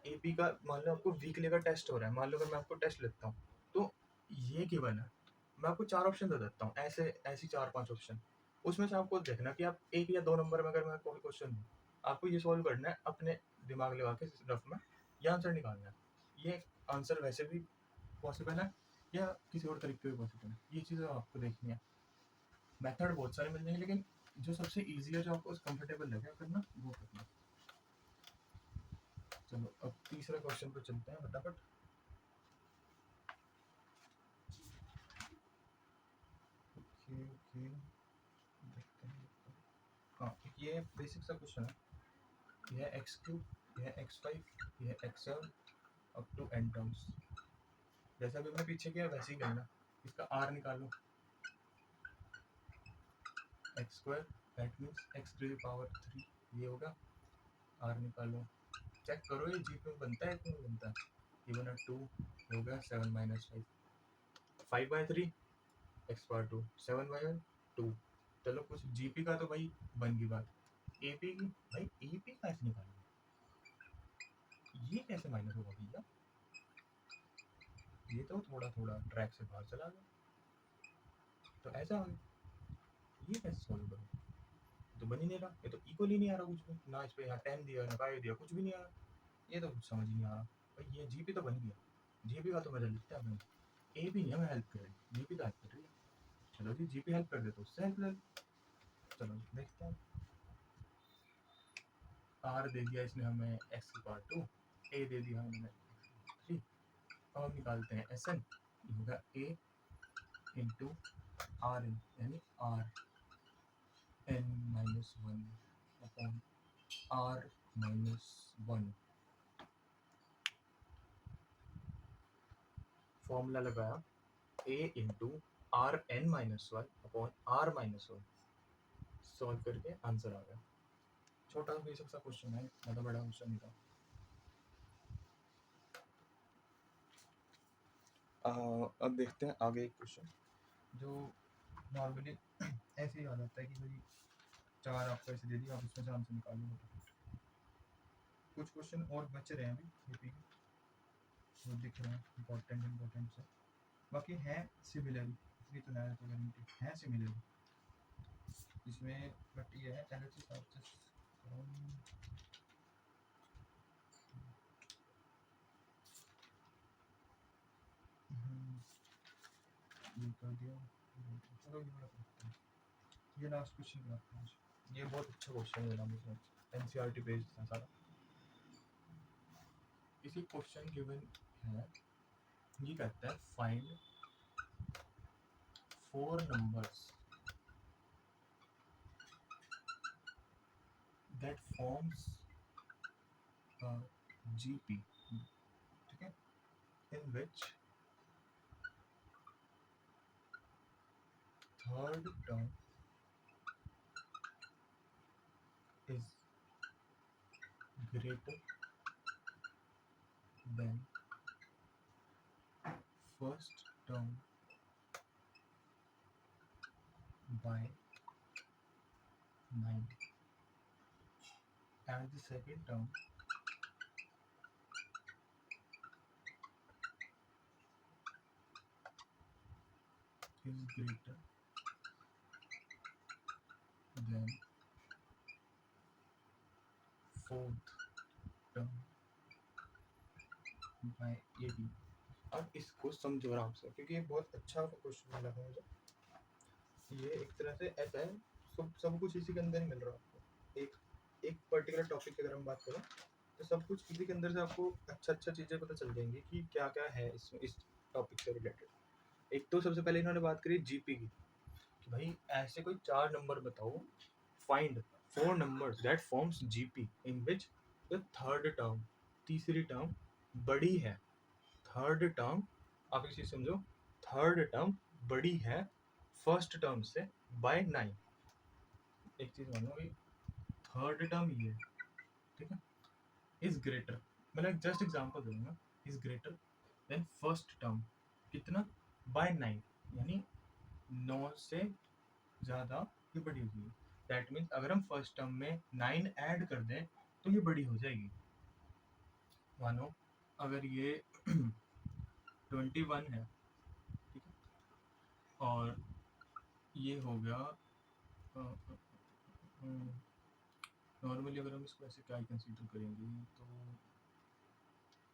एपी का मान लो आपको वीकली का टेस्ट हो रहा है, मान लो अगर मैं आपको टेस्ट लेता हूँ तो ये गिवन है, मैं आपको 4 ऑप्शन दे देता हूँ, ऐसे ऐसी 4-5 ऑप्शन, उसमें से आपको देखना कि आप 1 या 2 नंबर में अगर मैं कोई क्वेश्चन दूँ, आपको ये सॉल्व करना है अपने दिमाग लगा के रफ में, ये आंसर निकालना है। ये आंसर वैसे भी पॉसिबल है या किसी और तरीके भी पॉसिबल है, ये चीज़ें आपको देखनी है। मेथड बहुत सारे मिल जाएंगे, लेकिन जो सबसे ईजी है, जो आपको कंफर्टेबल लगे करना, वो करना। चलो अब तीसरे क्वेश्चन पर चलते हैं फटाफट। ओके ओके, देखते हैं। हाँ, ये बेसिक सा क्वेश्चन है, यह x3, यह x5, यह x7 up to n terms. जैसा भी मैं पीछे किया वैसे ही करना। इसका r निकालो, x2 that means x to the power 3, ये होगा। r निकालो, चेक करो ये जी पे बनता है कि नहीं बनता है, ये बना 2, हो गया 7 माइनस 5, 5/3 x पावर 2, 7/1 2। चलो कुछ जीपी का तो भाई बन गई बात, एपी की भाई एपी कैसे निकालना, ये कैसे माइनस होगा भैया, ये तो थोड़ा थोड़ा ट्रैक से बाहर चला गया, तो ऐसा हो ये कैसे सॉल्व करूँ, तो बन ही नहीं रहा, ये तो इक्वल ही नहीं आ रहा कुछ भी ना, इस पे यहाँ 10 दिया ना 5 दिया, कुछ भी नहीं आ रहा, ये तो कुछ समझ ही नहीं आ रहा भाई। ये जीपी तो बन गया, जीपी का तो मजा लिखता है, ए भी नहीं हमें हेल्प कर रही, जीपी तो हेल्प कर रही है। चलो जी जीपी हेल्प कर दे तो उससे हेल्प ले, चलो देखते हैं। आर दे दिया इसने हमें एक्स की पावर 2, ए दे दिया हमें 3, अब हम निकालते हैं एस एन, होगा ए इंटू आर एन, यानी R N minus one upon R minus one. Formula लगाया A into R N minus one upon R minus one, solve करके आंसर आ गया। छोटा सा बेसिक सा क्वेश्चन है, ज़्यादा बड़ा क्वेश्चन नहीं था। अब देखते हैं आगे एक क्वेश्चन जो नॉर्मली ऐसे ही आ जाता है कि भाई 4 आपको ऐसे दे दिया, आप इसमें से आंसर निकाल लो। कुछ क्वेश्चन और बच रहे हैं अभी यूपी के, वो दिख रहे हैं इंपॉर्टेंट से। बाकी है सिमिलर, इसलिए तो नया तो गारंटी है सिमिलर इसमें, बट ये है एलएचएस आरएचएस ये कर दिया। चलो ये बात रखते हैं, ये लास्ट क्वेश्चन कराते हैं। ये बहुत अच्छा क्वेश्चन मिला मुझे, एनसीईआरटी बेस्ड था सारा। इसी क्वेश्चन गिवन है, ये कहता है find 4 numbers that forms a GP, ठीक है, in which third term is greater than first term by 9 and the second term is greater than fourth term by 18। अब इसको समझो आराम से, क्योंकि ये बहुत अच्छा क्वेश्चन मिला है मुझे। ये एक तरह से ऐसा है, सब कुछ इसी के अंदर ही मिल रहा है आपको। एक पर्टिकुलर टॉपिक की अगर हम बात करें तो सब कुछ इसी के अंदर से आपको अच्छा चीज़ें पता चल जाएंगी कि क्या क्या है इसमें, इस टॉपिक से रिलेटेड। एक तो सबसे पहले इन्होंने बात करी जीपी की, कि भाई ऐसे कोई 4 नंबर बताओ, find 4 numbers that forms GP in which the third term, तीसरी टर्म बड़ी है। थर्ड टर्म, आप एक चीज समझो, थर्ड टर्म बड़ी है फर्स्ट टर्म से बाय 9। एक चीज मानो भाई, थर्ड टर्म ये, ठीक है, इज ग्रेटर, मतलब जस्ट एग्जांपल दूंगा, is greater then first term कितना, बाय 9, यानी 9 से ज़्यादा ये बड़ी होगी। दैट मीन्स अगर हम फर्स्ट टर्म में 9 ऐड कर दें तो ये बड़ी हो जाएगी। मानो अगर ये 21 है, ठीक है, और ये हो गया, नॉर्मली अगर हम इसको ऐसे क्या कंसीडर करेंगे तो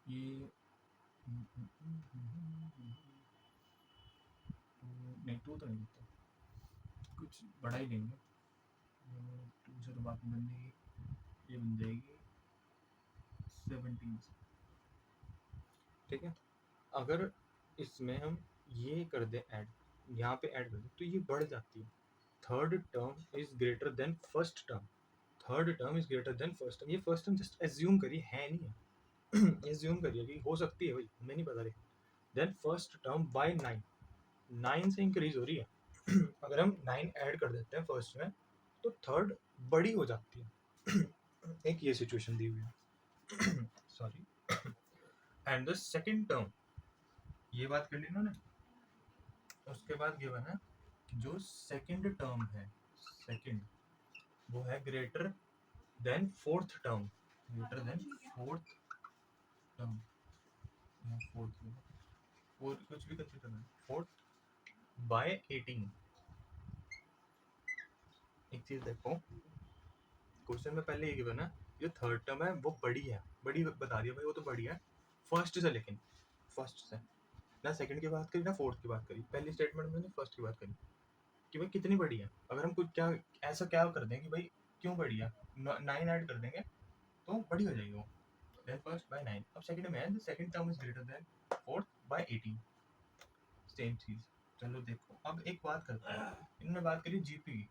ये नहीं, 2 तो नहीं होता, कुछ बड़ा ही लेंगे। 2 से तो बात नहीं बनेगी, ये बन जाएगी 17 से, ठीक है। अगर इसमें हम ये कर दें ऐड, यहाँ पे ऐड कर दें तो ये बढ़ जाती है। Third term is greater then first term, third term is greater then first term. ये फर्स्ट टर्म जस्ट एज्यूम करिए, है नहीं है एज्यूम करिए कि हो सकती है भाई, हमें नहीं पता रही। देन फर्स्ट टर्म बाय 9, 9 से इंक्रीज हो रही है अगर हम 9 ऐड कर देते हैं फर्स्ट में तो थर्ड बड़ी हो जाती है एक ये सिचुएशन दी हुई है sorry. And the second term, ये बात कर ली इन्होंने, उसके बाद गिवन है जो सेकंड टर्म है, सेकंड वो है greater than fourth term, greater than fourth term, fourth और कुछ भी कंसीडर करें, फोर्थ बाय 18। एक चीज देखो, क्वेश्चन में पहले ये गिवन है जो थर्ड टर्म है वो बड़ी है, बड़ी बता रही है भाई, वो तो बड़ी है फर्स्ट से, लेकिन फर्स्ट से ना सेकंड की बात करी ना फोर्थ की बात करी, पहली स्टेटमेंट में फर्स्ट की बात करी कि भाई कितनी बड़ी है। अगर हम कुछ क्या ऐसा क्या कर दें कि भाई क्यों बड़ी है, 9 ऐड कर देंगे तो बड़ी हो जाएगी वो। देन फर्स्ट बाय 9, अब सेकंड में है the second term is greater than fourth by 18, same चीज। चलो देखो अब एक बात करते हैं, इन्होंने बात करी जीपी की,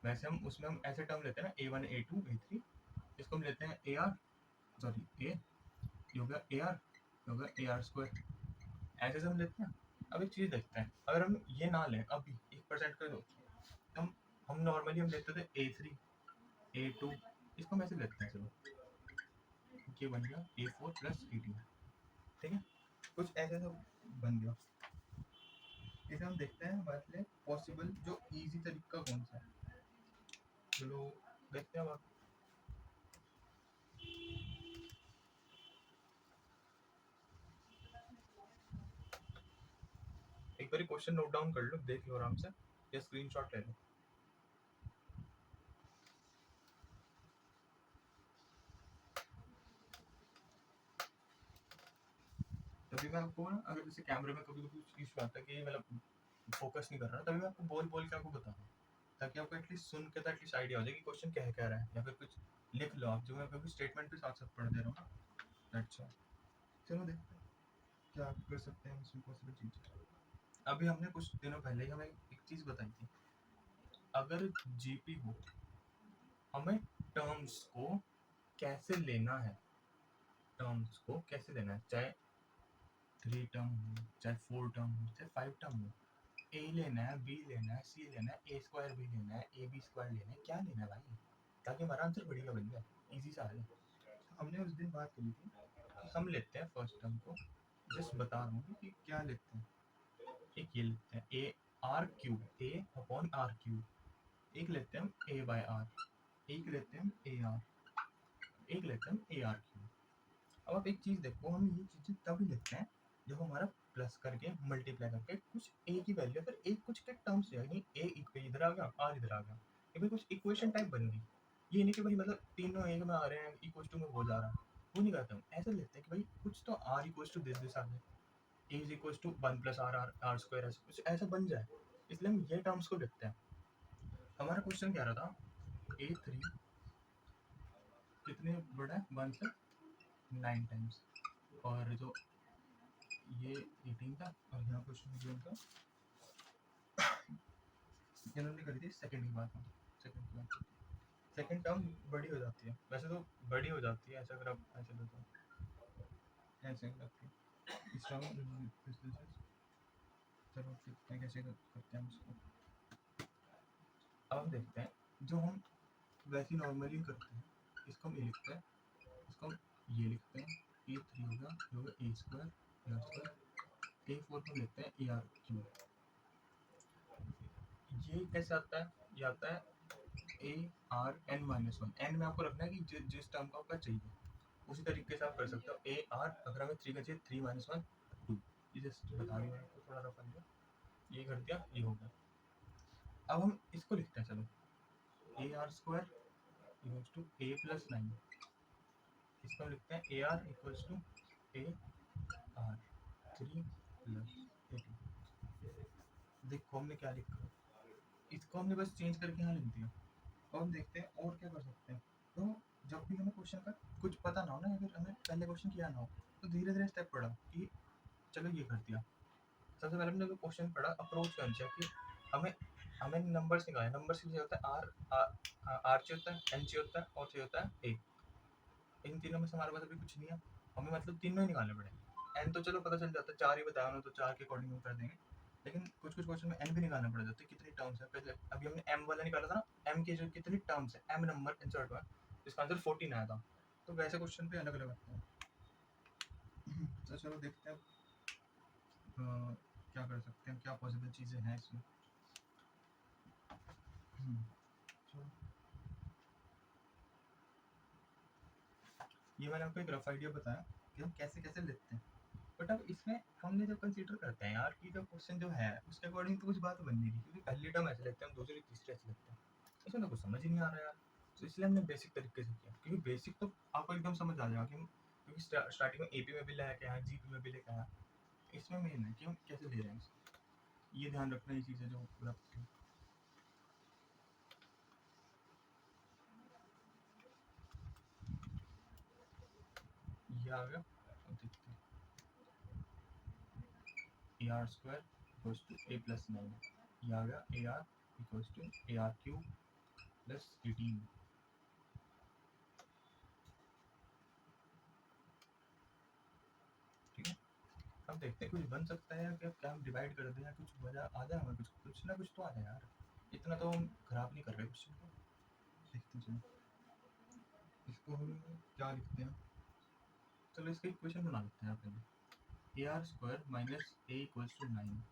वैसे हम उसमें हम ऐसे टर्म लेते हैं ना A1 A2 A3, इसको हम लेते हैं AR, सॉरी A होगा AR, होगा AR स्क्वायर, ऐसे से हम लेते हैं। अब एक चीज देखते हैं, अगर हम ये ना लें अभी 1% का सोचिए, हम नॉर्मली हम लेते थे A3 A2, इसको हम ऐसे लेते हैं, चलो ये बन गया A4 प्लस A2, ठीक है, कुछ ऐसे तो बन गया। इसे हम देखते हैं हमारे लिए पॉसिबल जो इजी तरीका कौन सा है, चलो देखते हैं। बार क्वेश्चन नोट डाउन कर लो, देख लो आराम से या स्क्रीनशॉट ले लो। तभी मैं आपको ना, अगर जैसे कैमरे में कभी कभी इशू आता है कि मतलब फोकस नहीं कर रहा, तभी मैं आपको बोल बोल के आपको बता रहा हूँ, ताकि आपको एटलीस्ट सुन के तो एटलीस्ट आइडिया हो जाए कि क्वेश्चन कह रहा है, या फिर कुछ लिख लो आप, जो मैं कभी स्टेटमेंट भी साथ साथ पढ़ दे रहा हूँ ना। अच्छा चलो देखते हैं क्या कर सकते हैं इसमें पॉसिबल चीज़। अभी हमने कुछ दिनों पहले ही हमें एक चीज़ बताई थी, अगर जीपी हो, हमें टर्म्स को कैसे लेना है, टर्म्स को कैसे लेना है, चाहे 3 टर्म हो, चाहे 4 टर्म हो, चाहे 5 टर्म हो, ए लेना है, बी लेना है, सी लेना है, ए स्क्वायर बी लेना है, ए बी स्क्वायर लेना है, क्या लेना है भाई, ताकि हमारा आंसर बढ़िया बन जाए। इजी सा है। हमने उस दिन बात करी थी कि हम लेते हैं फर्स्ट टर्म को, जस्ट बता रहा हूँ कि क्या लेते हैं। एक ये लेते हैं A R cube, A upon R cube, एक लेते हैं हम ए बाय आर, एक लेते हैं हम ए आर, एक लेते हैं हम ए आर क्यूब। अब आप एक चीज़ देखो, हम ये चीज़ें तभी लिखते हैं जब हमारा प्लस करके मल्टीप्लाई करके कुछ ए की वैल्यू, फिर एक कुछ के टर्म्स यानी ए इधर आ गया, आर इधर आ गया, ये भाई कुछ इक्वेशन टाइप बन गई। ये नहीं कि भाई मतलब तीनों एक में आ रहे हैं, इक्वल टू में हो जा रहा है, वो नहीं कहते हम, ऐसे लेते हैं कि भाई कुछ तो आर इक्वल टू दिस आ जाए, A is equal to 1 plus R R R square, ऐसा कुछ ऐसा बन जाए, इसलिए हम ये टर्म्स को लिखते हैं। हमारा क्वेश्चन क्या रहा था, ए थ्री कितने बड़ा है, 1 से 9 टाइम्स, और जो ये 18 था, और यहाँ क्वेश्चन जो था इन्होंने करी थी सेकंड की बात, सेकंड की बात, सेकंड टर्म बड़ी हो जाती है, वैसे तो बड़ी हो जाती है, ऐसा अगर आप ऐसे दो तो ऐसे हो जाती है इस टर्म। चलो देखते हैं कैसे करते हैं इसको। अब हम देखते हैं जो हम वैसे नॉर्मली करते हैं, इसको हम ये लिखते हैं, इसको हम ये लिखते हैं, ए थ्री होगा जो होगा ए स्क्वायर, ए स्क्वायर, ए फोर को लिखते हैं ए आर क्यूब। ये कैसे आता है, ये आता है A R N minus one, N में आपको रखना है कि जिस टर्म को आपका चाहिए, उसी तरीके से आप कर सकते हो। ए आर अगर हमें 3 का चाहिए, 3 माइनस वन 2, ये जस्ट बता दिया आपको, थोड़ा रफ दिया, ये कर दिया, ये हो गया। अब हम इसको लिखते हैं, चलो A R square equals to A plus 9, इसको हम लिखते हैं A R equals to A R 3 plus 18। देखो हमने क्या लिखा, इसको हमने बस चेंज करके यहाँ लिख दिया। अब हम देखते हैं और क्या कर सकते हैं। तो जब भी हमें क्वेश्चन का कुछ पता ना हो ना, अगर हमें पहले क्वेश्चन किया ना हो, तो धीरे धीरे स्टेप पढ़ा कि चलो ये कर दिया। सबसे पहले हमने क्वेश्चन पढ़ा अप्रोच कौन कि हमें हमें नंबर्स निकाले, नंबर से होता है आर, आर चे होता है, एन चे होता है, और चे होता है ए। इन तीनों में से हमारे पास अभी कुछ नहीं है, हमें मतलब तीनों ही निकालने पड़ेंगे। एन तो चलो पता चल जाता है, 4 ही बताया उन्होंने, तो 4 के अकॉर्डिंग हम कर देंगे, लेकिन कुछ कुछ क्वेश्चन में एन भी निकालना पड़ जाता है, कितनी टर्म्स है। पहले अभी हमने एम वाला निकाला था ना, एम के जो कितनी टर्म्स है, एम नंबर इंसर्ट हुआ, इसका आंसर 14 आया था। तो वैसे क्वेश्चन पे अलग अलग आते हैं। तो चलो देखते हैं क्या कर सकते हैं, क्या पॉसिबल चीज़ें हैं इसमें। ये मैंने आपको एक रफ आइडिया बताया कि हम कैसे कैसे लेते हैं, बट अब इसमें हमने जब कंसीडर करते हैं यार कि जो क्वेश्चन जो है उसके अकॉर्डिंग तो कुछ बात बन नहीं रही, क्योंकि पहली टर्म ऐसे लेते हैं, हम दूसरी तीसरी ऐसे लेते हैं, इसमें तो कुछ समझ ही नहीं आ रहा यार। तो इसलिए हमने बेसिक तरीके से किया, क्योंकि बेसिक तो आपको एकदम समझ आ जाएगा कि हम, क्योंकि स्टार्टिंग में एपी में भी लेके आया, जीपी में भी लेके आया, इसमें मेन है कि हम कैसे ले रहे हैं, ये ध्यान रखना, ये चीज़ें जो रखते हैं। ये आ गया, अब देखते हैं A R square equals to A plus 9, ये आ गया A R equals to A R cube plus 18। ठीक है, अब देखते हैं कुछ बन सकता है क्या, क्या हम डिवाइड कर दें या कुछ वजह आ जाए, हमें कुछ कुछ ना कुछ तो आ जाए यार, इतना तो हम खराब नहीं कर रहे क्वेश्चन को। देखते हैं चलो इसको हम क्या लिखते हैं, चलो इसका इक्वेशन बना लेते हैं पहले, A R square minus A equals to 9,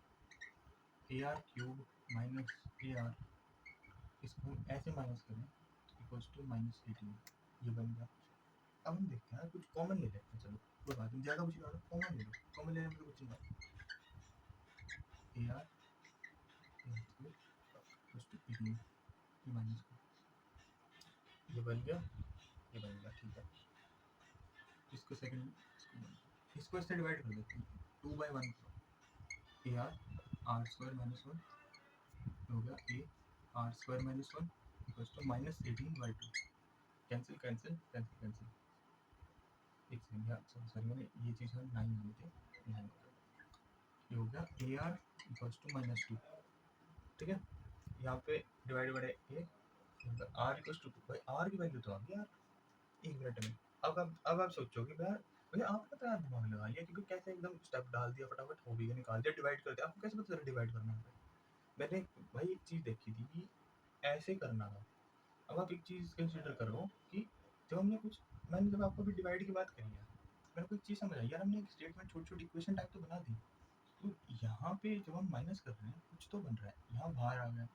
A R cube minus A R, इसको हम ऐसे माइनस करें इक्वल्स टू माइनस 18, ये बन गया। अब हम देखते हैं कुछ कॉमन ले लेते हैं, चलो कोई बात नहीं, ज़्यादा कुछ नहीं, कॉमन ले लो, कॉमन लेने में तो कुछ नहीं है। A are plus two A minus ये बन गया, ये बन गया, ठीक है। इसको सेकंड इसको इससे डिवाइड कर देते हैं, 2/1 ए आर स्क्वायर माइनस 1 हो गया A R square minus 1 equals to minus 18/2। Cancel cancel cancel cancel, एक सेकंड यार, सॉरी मैंने ये चीज़ हम 9 ली थी, 9 ये हो गया A R equals to minus 2, ठीक है। यहाँ पे divide by A R equals to 2, भाई आर की वैल्यू तो आ गई यार 1 मिनट में। अब आप सोचोगे यार भैया आपने तो यार दिमाग लगा लिया, क्योंकि कैसे एकदम स्टेप डाल दिया फटाफट, हो भी गया, निकाल दिया, डिवाइड कर दिया। आपको कैसे पता चला डिवाइड करना है? मैंने भाई एक चीज़ देखी थी कि ऐसे करना था। अब आप एक चीज़ कंसिडर करो कि जब हमने कुछ, मैंने जब आपको भी डिवाइड की बात करी है, मेरे को एक चीज़ समझ आई यार, हमने एक स्टेटमेंट छोटी छोटी इक्वेशन टाइप तो बना दी, तो यहाँ पे जब हम माइनस कर रहे हैं कुछ तो बन रहा है, यहाँ बाहर आ गया,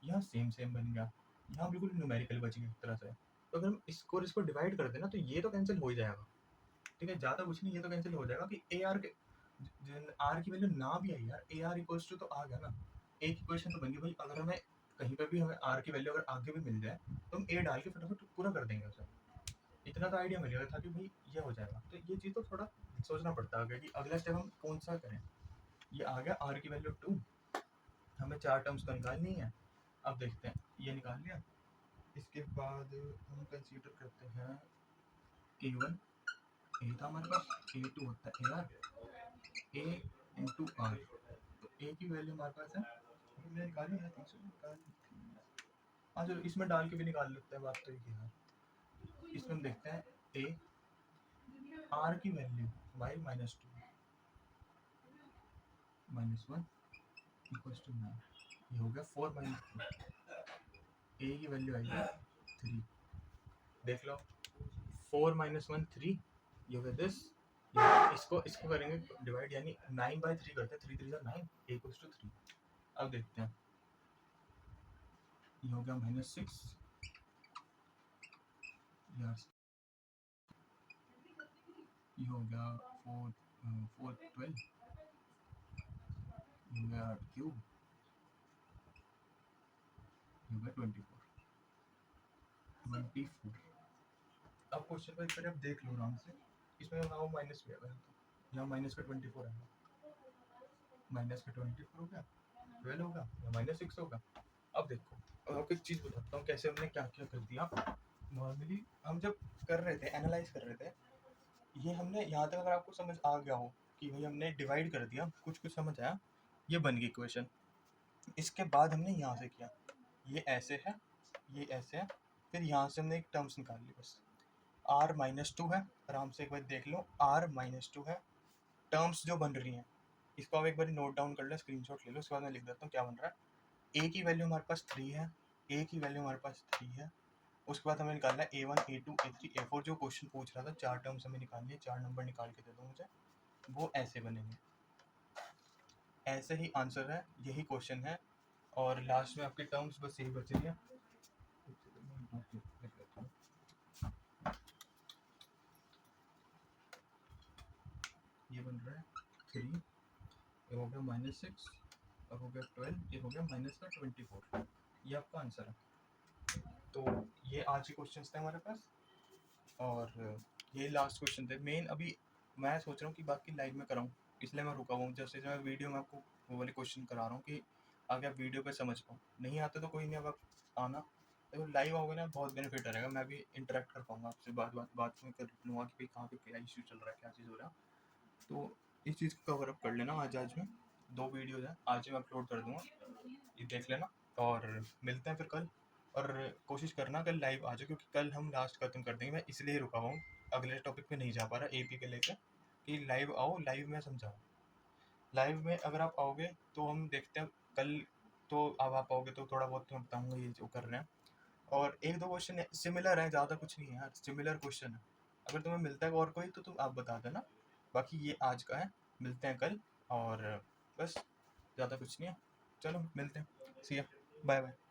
यहाँ सेम सेम बन गया, यहाँ बिल्कुल न्यूमेरिकल बच गया एक तरह से। तो अगर हम इसको डिवाइड कर दें ना, तो ये तो कैंसिल हो ही जाएगा, ठीक है, ज़्यादा कुछ नहीं, ये तो कैंसिल हो जाएगा कि ए आर के आर की वैल्यू ना भी आई यार, ए आर इक्वल्स टू तो आ गया ना, एक इक्वेशन तो बन गई भाई। अगर हमें कहीं पर भी हमें आर की वैल्यू अगर आगे भी मिल जाए तो हम ए डाल के फटाफट पूरा कर देंगे उसे, इतना तो आइडिया मिलेगा था कि भाई ये हो जाएगा। तो ये चीज़ तो थोड़ा सोचना पड़ता है कि अगला स्टेप हम कौन सा करें। ये आ गया आर की वैल्यू 2, हमें 4 टर्म्स तो निकालनी है। अब देखते हैं, ये निकाल लिया, इसके बाद हम कंसीडर करते हैं A1 ए था हमारे पास, A2 होता है A R, A into R, तो ए की वैल्यू हमारे पास है, हमने निकाली है 300 हाँ चलो इसमें डाल के भी निकाल लेते हैं, बात तो ये है। इसमें हम देखते हैं ए आर की value Y minus 2 minus 1 equals to 9, ये हो गया 4 माइनस 2, ए की वैल्यू आएगी 3, देख लो 4 माइनस 1 3, ये हो गया दिस, इसको इसको करेंगे डिवाइड, यानी 9/3 करते हैं, 3 3 9 इक्वल्स टू 3। अब देखते हैं, ये हो गया -6 यार, ये हो गया 4 12, ये हो गया क्यूब, ये हो गया 24। अब क्वेश्चन को एक बार आप देख लो आराम से, इसमें यहाँ माइनस भी आएगा, यहाँ माइनस का 24 आएगा, माइनस का 24 हो गया, 12 होगा या -6 होगा। अब देखो, अब आपको एक चीज़ बताता हूँ कैसे हमने क्या क्या कर दिया। नॉर्मली हम जब कर रहे थे, एनालाइज कर रहे थे, ये हमने यहाँ तक अगर आपको समझ आ गया हो कि भाई हमने डिवाइड कर दिया, कुछ कुछ समझ आया, ये बन गई इक्वेशन। इसके बाद हमने यहाँ से किया, ये ऐसे है, ये ऐसे है, फिर यहाँ से हमने एक टर्म्स निकाल ली बस, r -2 है, आराम से एक बार देख लो, r -2 है, टर्म्स जो बन रही हैं इसको आप एक बार नोट डाउन कर लो, स्क्रीनशॉट ले लो, उसके बाद मैं लिख देता हूँ क्या बन रहा है। a की वैल्यू हमारे पास 3 है, a की वैल्यू हमारे पास 3 है, उसके बाद हमें निकालना है A1 A2 A3 A4, जो क्वेश्चन पूछ रहा था 4 टर्म्स हमें निकालनी है, 4 नंबर निकाल के दे दो मुझे, वो ऐसे बनेंगे, ऐसे ही आंसर है, यही क्वेश्चन है, और लास्ट में आपके टर्म्स बस यही बच रही है। ये बन रहा है 3, ये हो गया -6, और हो गया 12, ये हो गया -24, ये आपका आंसर है। तो ये आज के क्वेश्चंस थे हमारे पास, और ये लास्ट क्वेश्चन थे मेन। अभी मैं सोच रहा हूँ कि बाकी लाइव में कराऊँ, इसलिए मैं रुका हुआ हूँ, जैसे मैं वीडियो में आपको वो वाले क्वेश्चन करा रहा हूँ कि आगे आप वीडियो पे समझ पाओ, नहीं आते तो कोई नहीं, अब आप आना, तो लाइव आओगे ना बहुत बेनिफिट रहेगा, मैं भी इंटरेक्ट कर पाऊँगा आपसे, बात में कर लूँगा कि भाई कहाँ पे क्या इशू चल रहा है, क्या चीज़ हो रहा है। तो इस चीज़ को कवर अप कर लेना आज में 2 वीडियोज़ हैं, आज मैं अपलोड कर दूँगा, ये देख लेना, और मिलते हैं फिर कल। और कोशिश करना कल लाइव आ जाओ, क्योंकि कल हम लास्ट खत्म कर देंगे, मैं इसलिए रुका हूँ, अगले टॉपिक पे नहीं जा पा रहा AP के लेकर, कि लाइव आओ, लाइव में समझाऊँ। लाइव में अगर आप आओगे तो हम देखते हैं कल, तो अब आप आओगे तो थोड़ा बहुत मैं बताऊँगा ये जो कर रहे हैं, और 1-2 क्वेश्चन सिमिलर हैं, ज़्यादा कुछ नहीं है यार, सिमिलर क्वेश्चन है। अगर तुम्हें मिलता है और कोई तो तुम आप बता देना, बाकी ये आज का है, मिलते हैं कल, और बस ज़्यादा कुछ नहीं है, चलो मिलते हैं, सी या, बाय बाय।